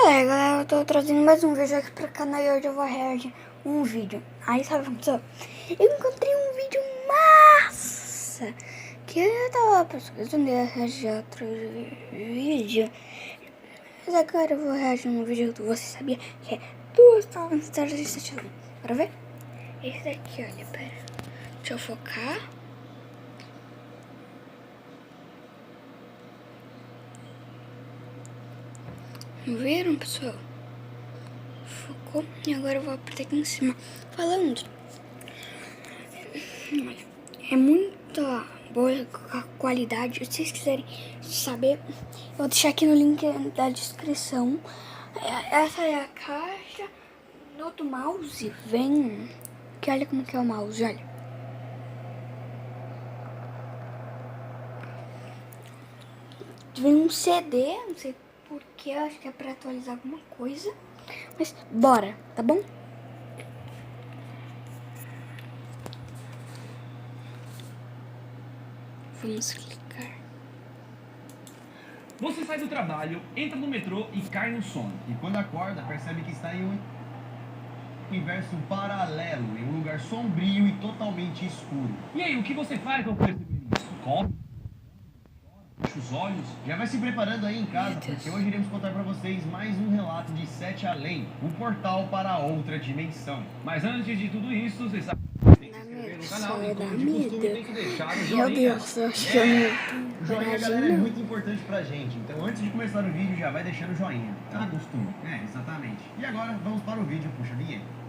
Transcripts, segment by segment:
É, galera, eu tô trazendo mais um vídeo aqui pro canal e hoje eu vou reagir um vídeo. Aí sabe o que aconteceu? Eu encontrei um vídeo massa que eu tava pesquisando e ia reagir a outro vídeo. Mas agora eu vou reagir um vídeo que você sabia que é 2 histórias de 7 anos. Bora ver? Esse daqui, olha, pera. Deixa eu focar. Viram, pessoal? Focou. E agora eu vou apertar aqui em cima. Falando. Olha, é muita boa a qualidade. Se vocês quiserem saber, eu vou deixar aqui no link da descrição. Essa é a caixa. No outro mouse vem... Que olha como que é o mouse, olha. Vem um CD, não sei porquê, acho que é pra atualizar alguma coisa. Mas bora, tá bom? Vamos clicar. Você sai do trabalho, entra no metrô e cai no sono. E quando acorda, percebe que está em um universo paralelo, em um lugar sombrio e totalmente escuro. E aí, o que você faz ao perceber isso? Corre, fecha os olhos. Já vai se preparando aí em casa, porque hoje iremos contar para vocês mais um relato de Sete Além, um portal para outra dimensão. Mas antes de tudo isso, você sabe tem que se inscrever no canal e, como de costume, tem que deixar o joinha. Meu Deus, eu acho que eu O joinha, galera, é muito importante pra gente. Então, antes de começar o vídeo, já vai deixando o joinha. Tá? Costume. É, exatamente. E agora, vamos para o vídeo. Puxa a vinheta.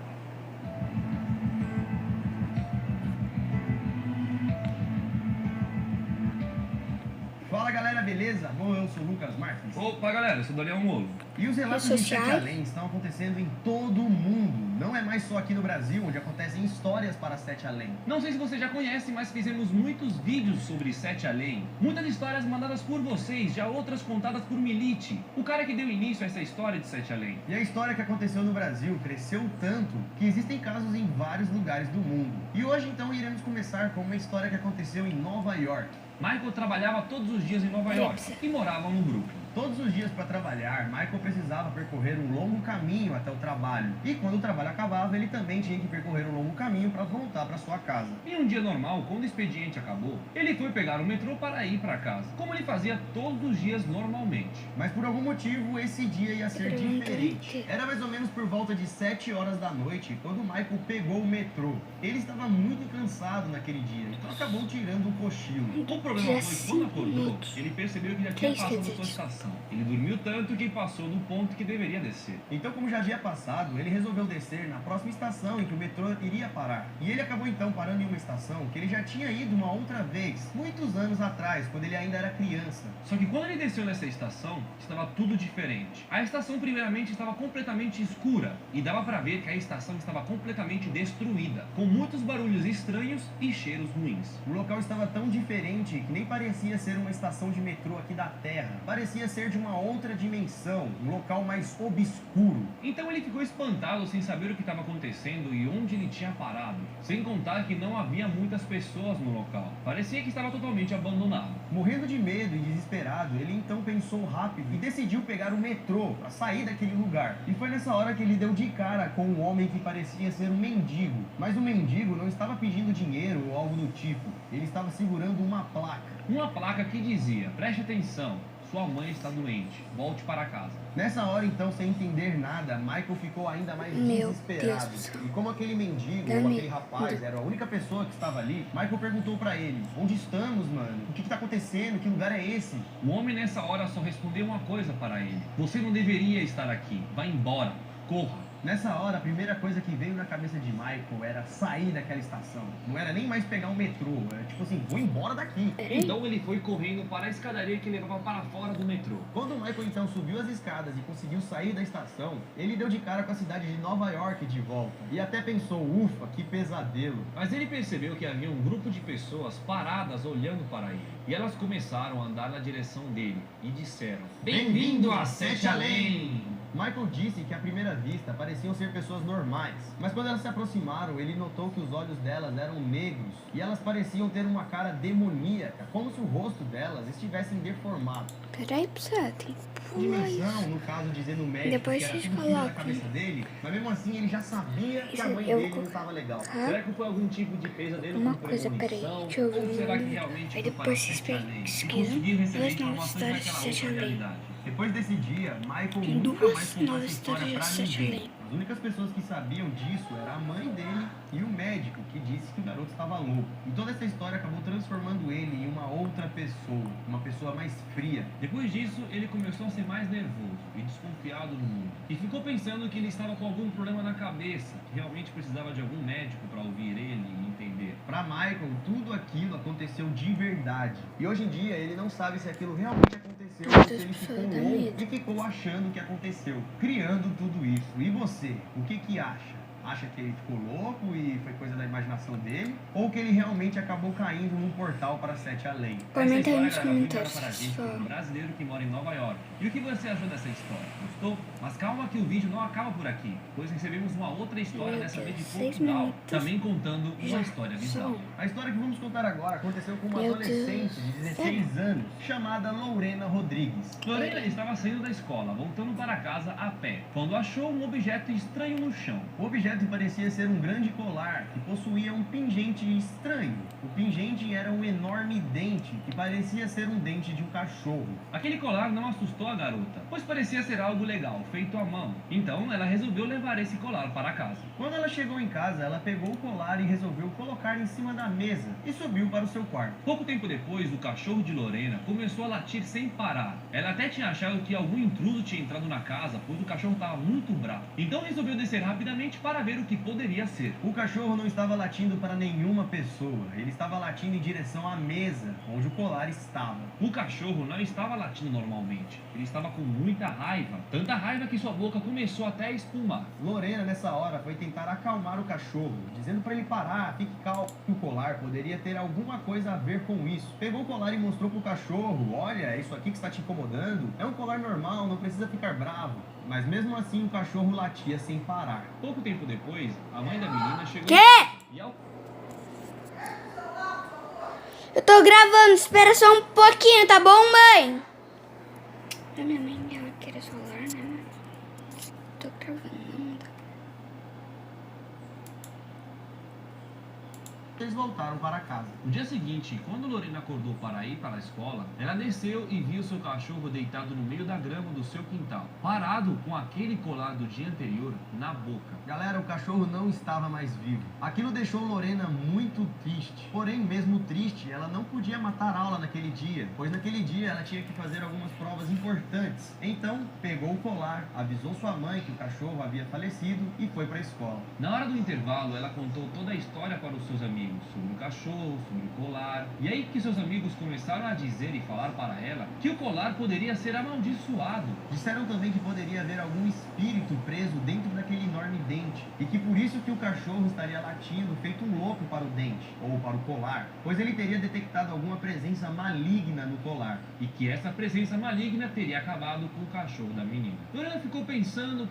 Fala, galera, beleza? Bom, eu sou o Lucas Martins. Opa, galera, eu sou o Daniel Molo. E os relatos de Sete Além estão acontecendo em todo o mundo. Não é mais só aqui no Brasil, onde acontecem histórias para Sete Além. Não sei se você já conhece, mas fizemos muitos vídeos sobre Sete Além. Muitas histórias mandadas por vocês, já outras contadas por Milite, o cara que deu início a essa história de Sete Além. E a história que aconteceu no Brasil cresceu tanto que existem casos em vários lugares do mundo. E hoje, então, iremos começar com uma história que aconteceu em Nova York. Michael trabalhava todos os dias em Nova York e morava no Brooklyn. Todos os dias para trabalhar, Michael precisava percorrer um longo caminho até o trabalho. E quando o trabalho acabava, ele também tinha que percorrer um longo caminho para voltar para sua casa. Em um dia normal, quando o expediente acabou, ele foi pegar o metrô para ir para casa, como ele fazia todos os dias normalmente. Mas por algum motivo, esse dia ia ser diferente. Era mais ou menos por volta de 7 horas da noite, quando Michael pegou o metrô. Ele estava muito cansado naquele dia, então acabou tirando um cochilo. O problema foi que quando acordou, ele percebeu que já tinha passado sua estação. Ele dormiu tanto que passou no ponto que deveria descer. Então, como já havia passado, ele resolveu descer na próxima estação em que o metrô iria parar. E ele acabou então parando em uma estação que ele já tinha ido uma outra vez, muitos anos atrás, quando ele ainda era criança. Só que quando ele desceu nessa estação, estava tudo diferente. A estação primeiramente estava completamente escura e dava para ver que a estação estava completamente destruída, com muitos barulhos estranhos e cheiros ruins. O local estava tão diferente que nem parecia ser uma estação de metrô aqui da Terra. Parecia ser de uma outra dimensão, um local mais obscuro. Então ele ficou espantado sem saber o que estava acontecendo e onde ele tinha parado. Sem contar que não havia muitas pessoas no local. Parecia que estava totalmente abandonado. Morrendo de medo e desesperado, ele então pensou rápido e decidiu pegar o metrô para sair daquele lugar. E foi nessa hora que ele deu de cara com um homem que parecia ser um mendigo. Mas o mendigo não estava pedindo dinheiro ou algo do tipo. Ele estava segurando uma placa. Uma placa que dizia: preste atenção, sua mãe está doente, volte para casa. Nessa hora, então, sem entender nada, Michael ficou ainda mais desesperado. E como aquele mendigo ou aquele rapaz era a única pessoa que estava ali, Michael perguntou pra ele: onde estamos, mano? O que tá acontecendo? Que lugar é esse? O homem nessa hora só respondeu uma coisa para ele: você não deveria estar aqui, vá embora, corra. Nessa hora, a primeira coisa que veio na cabeça de Michael era sair daquela estação. Não era nem mais pegar um metrô, era tipo assim, vou embora daqui. Então ele foi correndo para a escadaria que levava para fora do metrô. Quando o Michael então subiu as escadas e conseguiu sair da estação, ele deu de cara com a cidade de Nova York de volta. E até pensou, ufa, que pesadelo. Mas ele percebeu que havia um grupo de pessoas paradas olhando para ele. E elas começaram a andar na direção dele e disseram: bem-vindo a Sete Além! Michael disse que à primeira vista pareciam ser pessoas normais, mas quando elas se aproximaram, ele notou que os olhos delas eram negros e elas pareciam ter uma cara demoníaca, como se o rosto delas estivessem deformado. Peraí, Psa, tem que pular isso. Dimensão, no caso, dizendo o médico Depois que era vocês tudo filho da colocam. cabeça dele, mas mesmo assim ele já sabia que a mãe Eu dele vou não estava legal. colocar Será que foi algum tipo de pesadelo uma com coisa, peraí, premonição? deixa eu ver Ou será que um realmente Aí foi para depois vocês Sete Além? E pesquisam conseguir receber duas novas informações histórias de daquela Sete outra Além. realidade? Depois desse dia, Michael Tem nunca duas mais contou novas essa história histórias pra de Sete ninguém. Além. As únicas pessoas que sabiam disso era a mãe dele e o médico, que disse que o garoto estava louco. E toda essa história acabou transformando ele em uma outra pessoa, uma pessoa mais fria. Depois disso, ele começou a ser mais nervoso e desconfiado no mundo. E ficou pensando que ele estava com algum problema na cabeça, que realmente precisava de algum médico para ouvir ele e entender. Para Michael, tudo aquilo aconteceu de verdade. E hoje em dia ele não sabe se aquilo realmente aconteceu ou se ele ficou louco e ficou achando que aconteceu, criando tudo isso. E você, o que acha? Acha que ele ficou louco e foi coisa da imaginação dele? Ou que ele realmente acabou caindo num portal para Sete Além? Comenta aí nos Essa história, galera, comentários para a gente, só. um brasileiro que mora em Nova York. E o que você achou dessa história? Gostou? Mas calma que o vídeo não acaba por aqui, pois recebemos uma outra história, Meu dessa vez de Deus, 6 Portugal, minutos. também contando uma Já história bizarra. são. A história que vamos contar agora aconteceu com uma Meu adolescente Deus. de 16 anos, chamada Lorena Rodrigues. Lorena estava saindo da escola, voltando para casa a pé, quando achou um objeto estranho no chão. O objeto parecia ser um grande colar que possuía um pingente estranho. O pingente era um enorme dente que parecia ser um dente de um cachorro. Aquele colar não assustou a garota, pois parecia ser algo legal, feito à mão. Então ela resolveu levar esse colar para casa. Quando ela chegou em casa, ela pegou o colar e resolveu colocar em cima da mesa e subiu para o seu quarto. Pouco tempo depois, o cachorro de Lorena começou a latir sem parar. Ela até tinha achado que algum intruso tinha entrado na casa, pois o cachorro estava muito bravo. Então resolveu descer rapidamente para ver o que poderia ser. O cachorro não estava latindo para nenhuma pessoa, ele estava latindo em direção à mesa onde o colar estava. O cachorro não estava latindo normalmente. Ele estava com muita raiva. Tanta raiva que sua boca começou até a espumar. Lorena, nessa hora, foi tentar acalmar o cachorro, dizendo para ele parar, fique calmo. O colar poderia ter alguma coisa a ver com isso. Pegou o colar e mostrou pro cachorro: olha, é isso aqui que está te incomodando. É um colar normal, não precisa ficar bravo. Mas mesmo assim o cachorro latia sem parar. Pouco tempo depois, a mãe da menina chegou Quê? e ao Eu tô gravando, espera só um pouquinho, tá bom, mãe? A minha mãe, ela quer celular, né, mãe? Tô gravando, não dá. Eles voltaram para casa. No dia seguinte, quando Lorena acordou para ir para a escola, ela desceu e viu seu cachorro deitado no meio da grama do seu quintal, parado com aquele colar do dia anterior na boca. Galera, o cachorro não estava mais vivo. Aquilo deixou Lorena muito triste. Porém, mesmo triste, ela não podia matar aula naquele dia, pois naquele dia ela tinha que fazer algumas provas importantes. Então, pegou o colar, avisou sua mãe que o cachorro havia falecido e foi para a escola. Na hora do intervalo, ela contou toda a história para os seus amigos, sobre o cachorro, sobre o colar. E aí que seus amigos começaram a dizer e falar para ela que o colar poderia ser amaldiçoado. Disseram também que poderia haver algum espírito preso dentro daquele enorme dente, e que por isso que o cachorro estaria latindo feito um louco para o dente, ou para o colar, pois ele teria detectado alguma presença maligna no colar. E que essa presença maligna teria acabado com o cachorro da menina. Lorena ficou pensando,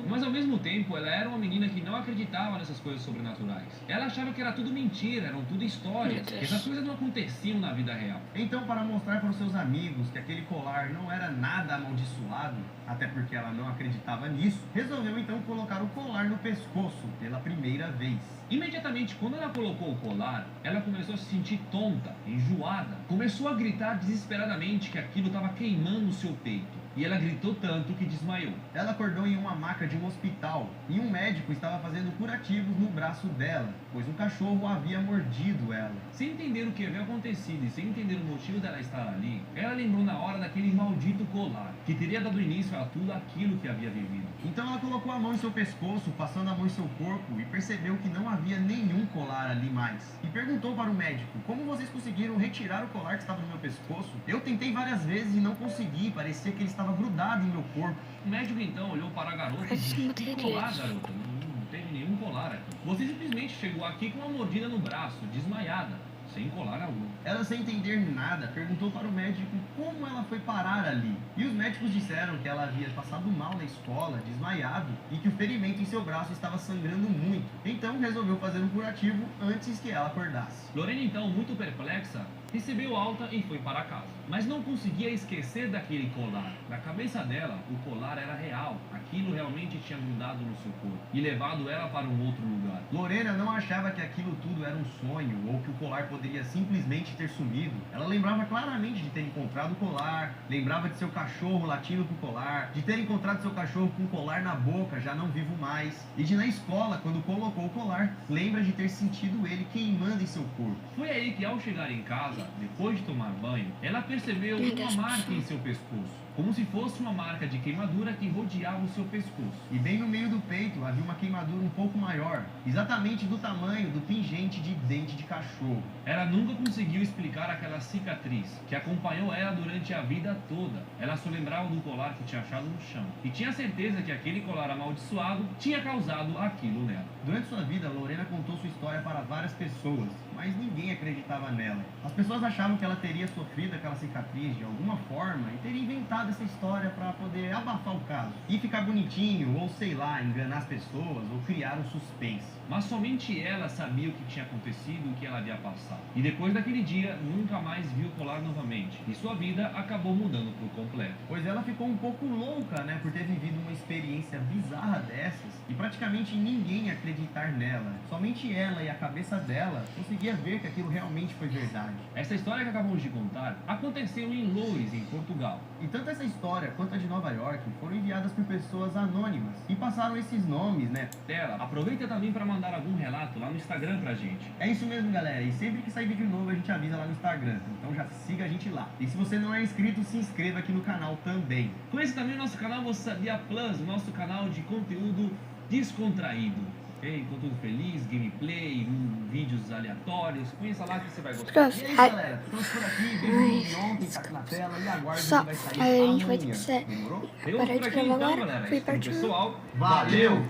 mas ao mesmo tempo ela era uma menina que não acreditava nessas coisas sobrenaturais. Ela achava que era tudo mentira, eram tudo histórias, que essas coisas não aconteciam na vida real. Então, para mostrar para os seus amigos que aquele colar não era nada amaldiçoado, até porque ela não acreditava nisso, resolveu então colocar o colar no pescoço pela primeira vez. Imediatamente, quando ela colocou o colar, ela começou a se sentir tonta, enjoada. Começou a gritar desesperadamente que aquilo estava queimando o seu peito. E ela gritou tanto que desmaiou. Ela acordou em uma maca de um hospital e um médico estava fazendo curativos no braço dela, pois um cachorro havia mordido ela. Sem entender o que havia acontecido e sem entender o motivo dela estar ali, ela lembrou na hora daquele maldito colar, que teria dado início a tudo aquilo que havia vivido. Então ela colocou a mão em seu pescoço, passando a mão em seu corpo, e percebeu que não havia nenhum colar ali mais. E perguntou para o médico: como vocês conseguiram retirar o colar que estava no meu pescoço? Eu tentei várias vezes e não consegui, parecia que ele estava grudado em meu corpo. O médico então olhou para a garota e disse: que colar, garota? Não teve nenhum colar aqui. Você simplesmente chegou aqui com uma mordida no braço, desmaiada. sem colar algum. Ela, sem entender nada, perguntou para o médico como ela foi parar ali. E os médicos disseram que ela havia passado mal na escola, desmaiado, e que o ferimento em seu braço estava sangrando muito. Então resolveu fazer um curativo antes que ela acordasse. Lorena, então, muito perplexa, recebeu alta e foi para casa. Mas não conseguia esquecer daquele colar. Na cabeça dela, o colar era real. Aquilo realmente tinha grudado no seu corpo e levado ela para um outro lugar. Lorena não achava que aquilo tudo era um sonho ou que o colar poderia simplesmente ter sumido. Ela lembrava claramente de ter encontrado o colar, lembrava de seu cachorro latindo pro colar, de ter encontrado seu cachorro com o colar na boca, já não vivo mais, e de na escola, quando colocou o colar, lembra de ter sentido ele queimando em seu corpo. Foi aí que, ao chegar em casa, depois de tomar banho, ela percebeu uma marca em seu pescoço, como se fosse uma marca de queimadura que rodeava o seu pescoço. E bem no meio do peito havia uma queimadura um pouco maior, exatamente do tamanho do pingente de dente de cachorro. Ela nunca conseguiu explicar aquela cicatriz que acompanhou ela durante a vida toda. Ela só lembrava do colar que tinha achado no chão e tinha certeza que aquele colar amaldiçoado tinha causado aquilo nela. Durante sua vida, Lorena contou sua história para várias pessoas, mas ninguém acreditava nela. As pessoas achavam que ela teria sofrido aquela cicatriz de alguma forma e teria inventado essa história para poder abafar o caso e ficar bonitinho, ou sei lá, enganar as pessoas ou criar um suspense. Mas somente ela sabia o que tinha acontecido e o que ela havia passado. E depois daquele dia, nunca mais viu o colar novamente. E sua vida acabou mudando por completo. Pois ela ficou um pouco louca, né, por ter vivido uma experiência bizarra dessas e praticamente ninguém acreditar nela. Somente ela e a cabeça dela conseguia ver que aquilo realmente foi verdade. Essa história que acabamos de contar aconteceu em Loures, em Portugal. E tanto essa história quanto a de Nova York foram enviadas por pessoas anônimas e passaram esses nomes, né? Dela, aproveita também para mandar algum relato lá no Instagram pra gente. É isso mesmo, galera. E sempre que sair vídeo novo a gente avisa lá no Instagram. Então já siga a gente lá. E se você não é inscrito, se inscreva aqui no canal também. Conheça também o nosso canal Você Sabia Plus, nosso canal de conteúdo descontraído. Ok? Conteúdo feliz, gameplay, vídeos aleatórios. Conheça lá que você vai gostar. Prof, E é isso, galera. Ficamos por aqui. Vídeo de ontem tá aqui na tela. E aguarde Só, que vai sair aí a gente vai ter amanhã. que ser. Demorou? Eu Parar por de aqui gravar então, agora. galera. Fui Esse foi o partir. pessoal. Valeu!